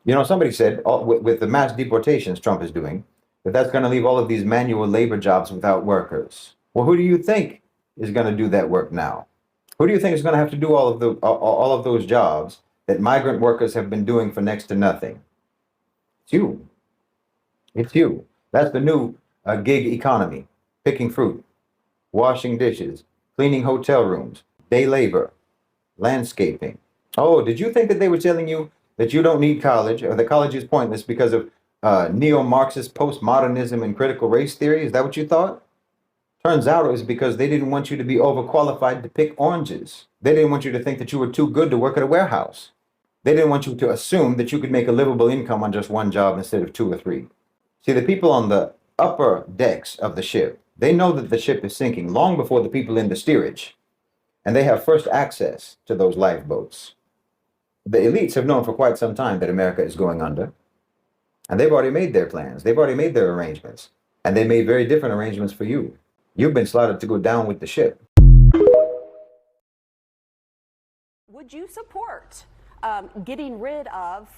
You know, somebody said with the mass deportations Trump is doing, that that's going to leave all of these manual labor jobs without workers. Well, who do you think is going to do that work now? Who do you think is going to have to do all of those jobs that migrant workers have been doing for next to nothing? It's you. It's you. That's the new gig economy: picking fruit, washing dishes, cleaning hotel rooms, day labor, landscaping. Oh, did you think that they were telling you that you don't need college or that college is pointless because of neo-Marxist postmodernism and critical race theory? Is that what you thought? Turns out it was because they didn't want you to be overqualified to pick oranges. They didn't want you to think that you were too good to work at a warehouse. They didn't want you to assume that you could make a livable income on just one job instead of two or three. See, the people on the upper decks of the ship, they know that the ship is sinking long before the people in the steerage, and they have first access to those lifeboats. The elites have known for quite some time that America is going under, and they've already made their plans. They've already made their arrangements, and they made very different arrangements for you. You've been slotted to go down with the ship. Would you support getting rid of,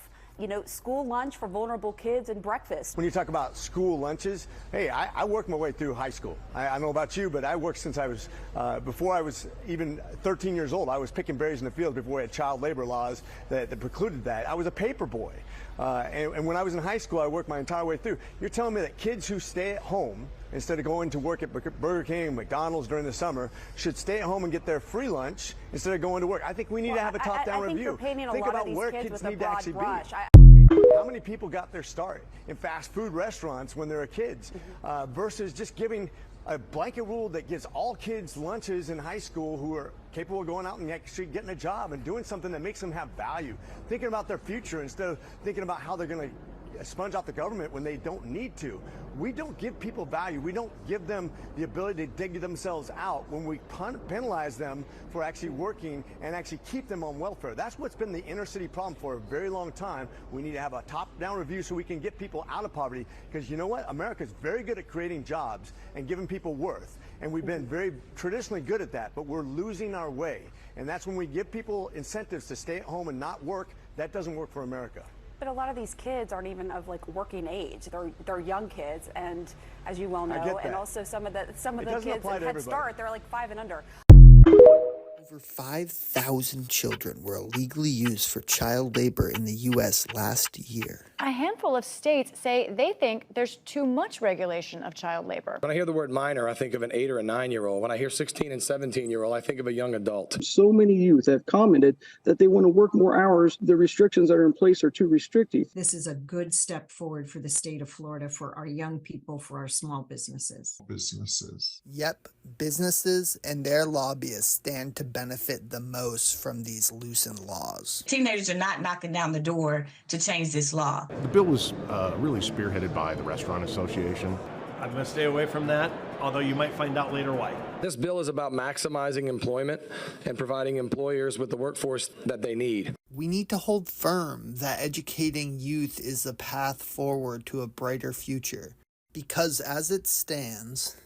school lunch for vulnerable kids and breakfast? When you talk about school lunches, hey, I worked my way through high school. I don't know about you, but I worked since I was, before I was even 13 years old. I was picking berries in the field before we had child labor laws that precluded that. I was a paper boy. And when I was in high school, I worked my entire way through. You're telling me that kids who stay at home instead of going to work at Burger King and McDonald's during the summer should stay at home and get their free lunch instead of going to work? I think we need to have a top-down review. Think about where kids need to actually be. How many people got their start in fast food restaurants when they were kids versus just giving a blanket rule that gives all kids lunches in high school who are capable of going out and actually getting a job and doing something that makes them have value, thinking about their future instead of thinking about how they're going to sponge out the government when they don't need to. We don't give people value. We don't give them the ability to dig themselves out when we penalize them for actually working and actually keep them on welfare. That's what's been the inner city problem for a very long time. We need to have a top-down review so we can get people out of poverty, because you know what? America's very good at creating jobs and giving people worth. And we've been very traditionally good at that, but we're losing our way. And that's when we give people incentives to stay at home and not work. That doesn't work for America. But a lot of these kids aren't even of working age. They're young kids, and as you well know, and also some of the kids at Head Start, they're 5 and under. Over 5,000 children were illegally used for child labor in the U.S. last year. A handful of states say they think there's too much regulation of child labor. When I hear the word minor, I think of an 8 or a 9-year-old. When I hear 16 and 17-year-old, I think of a young adult. So many youth have commented that they want to work more hours. The restrictions that are in place are too restrictive. This is a good step forward for the state of Florida, for our young people, for our small businesses. Yep, businesses and their lobbyists stand to benefit the most from these loosened laws. Teenagers are not knocking down the door to change this law. The bill was really spearheaded by the Restaurant Association. I'm going to stay away from that, although you might find out later why. This bill is about maximizing employment and providing employers with the workforce that they need. We need to hold firm that educating youth is the path forward to a brighter future, because as it stands,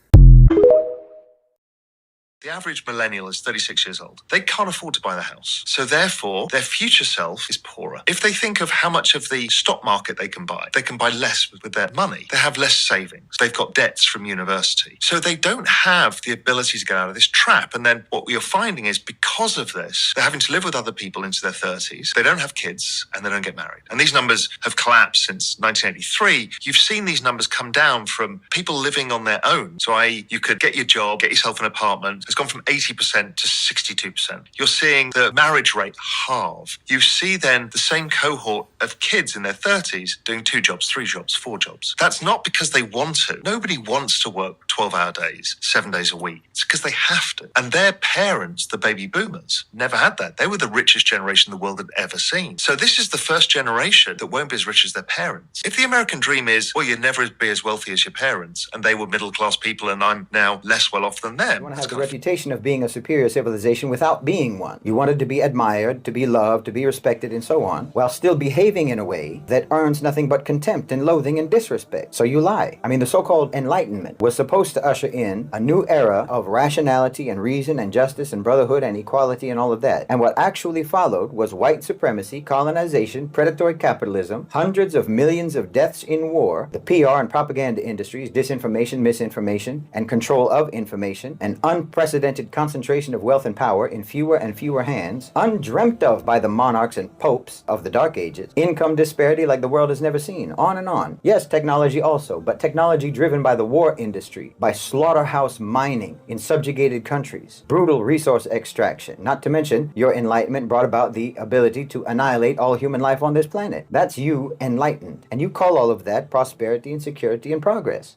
the average millennial is 36 years old. They can't afford to buy the house. So therefore, their future self is poorer. If they think of how much of the stock market they can buy less with their money. They have less savings. They've got debts from university. So they don't have the ability to get out of this trap. And then what you're finding is, because of this, they're having to live with other people into their 30s. They don't have kids and they don't get married. And these numbers have collapsed since 1983. You've seen these numbers come down from people living on their own. So i.e., you could get your job, get yourself an apartment. It's gone from 80% to 62%. You're seeing the marriage rate halve. You see then the same cohort of kids in their 30s doing 2 jobs, 3 jobs, 4 jobs. That's not because they want to. Nobody wants to work 12-hour days, 7 days a week. It's because they have to. And their parents, the baby boomers, never had that. They were the richest generation the world had ever seen. So this is the first generation that won't be as rich as their parents. If the American dream is, well, you'll never be as wealthy as your parents, and they were middle-class people and I'm now less well off than them. You want to have the reputation reputation of being a superior civilization without being one. You wanted to be admired, to be loved, to be respected, and so on, while still behaving in a way that earns nothing but contempt and loathing and disrespect. So you lie. I mean, the so-called Enlightenment was supposed to usher in a new era of rationality and reason and justice and brotherhood and equality and all of that. And what actually followed was white supremacy, colonization, predatory capitalism, hundreds of millions of deaths in war, the PR and propaganda industries, disinformation, misinformation, and control of information, an unprecedented concentration of wealth and power in fewer and fewer hands, undreamt of by the monarchs and popes of the Dark Ages, income disparity like the world has never seen, on and on. Yes, technology also, but technology driven by the war industry, by slaughterhouse mining in subjugated countries, brutal resource extraction, not to mention your enlightenment brought about the ability to annihilate all human life on this planet. That's you enlightened. And you call all of that prosperity and security and progress.